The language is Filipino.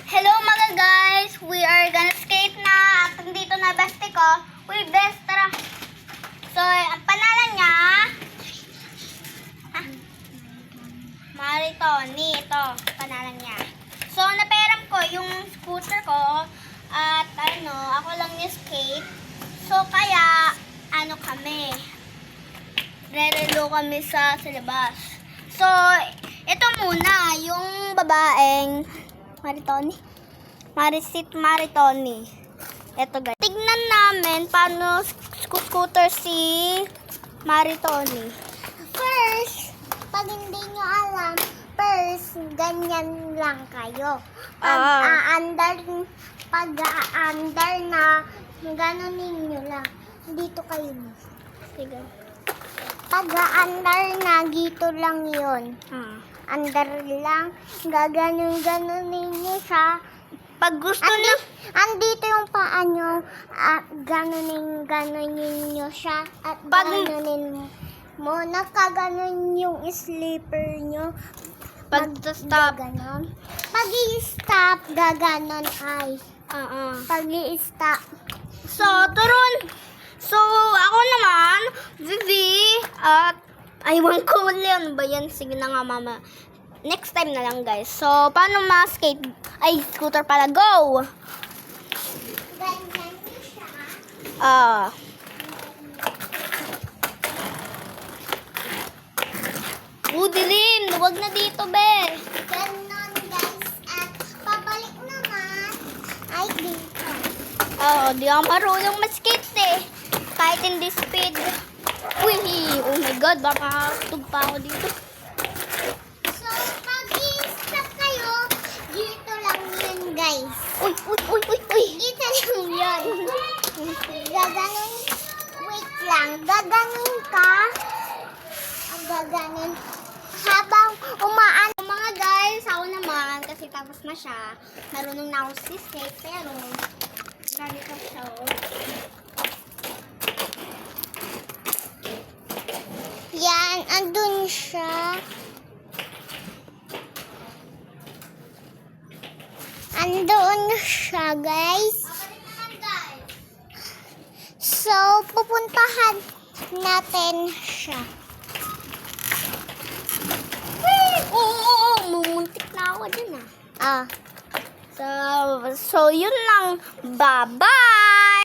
Hello mga guys! We are gonna skate na. At nandito na bestie ko. Uy, best, tara. So, ang pangalan niya, Maritoni. Ito, pangalan niya. So, naperam ko yung scooter ko. At ako lang yung skate. So, kaya, kami. Rerelo kami sa labas. So, ito muna, yung babaeng Maritoni. Ito guys. Tignan namin paano scooter si Maritoni. First, pag hindi nyo alam, first, ganyan lang kayo. Pag-aandar na, ganonin nyo lang. Dito kayo. Sige. Pag-aandar na, dito lang yun. Andar lang, gaganon-ganonin nyo siya. Pag gusto niyo, Andito yung paa nyo, ganonin nyo siya. At ganonin mo, nakaganon yung slipper nyo. pag-stop. Gaganon. Pag-i-stop, gaganon ay. Pag-i-stop. So, turun. So, ako naman, Vivi, at aywan ko ano ba yan? Sige na nga, mama. Next time na lang, guys. So, paano ma-skate? Ay, scooter pala. Go! Ganyan nyo siya. Dilim. Huwag na dito, be. Ganon, guys. At pabalik naman ay dito. Di ako marunong ma-skate eh. Kahit hindi speed. Uy, oh my God, baka tugpa ako dito. So, pag i-stop kayo, dito lang yun, guys. Uy. Dito lang yun. Gaganon. Wait lang. Gaganon ka. Gaganon. Habang umaan. Mga guys, ako naman, kasi tapos na siya. Marunong na ako skate, pero ganito siya. Yan, andun siya. Andun siya, guys. So, pupuntahan natin siya. Oo, mumuntik na ako dyan Ah. So yun lang. Bye-bye!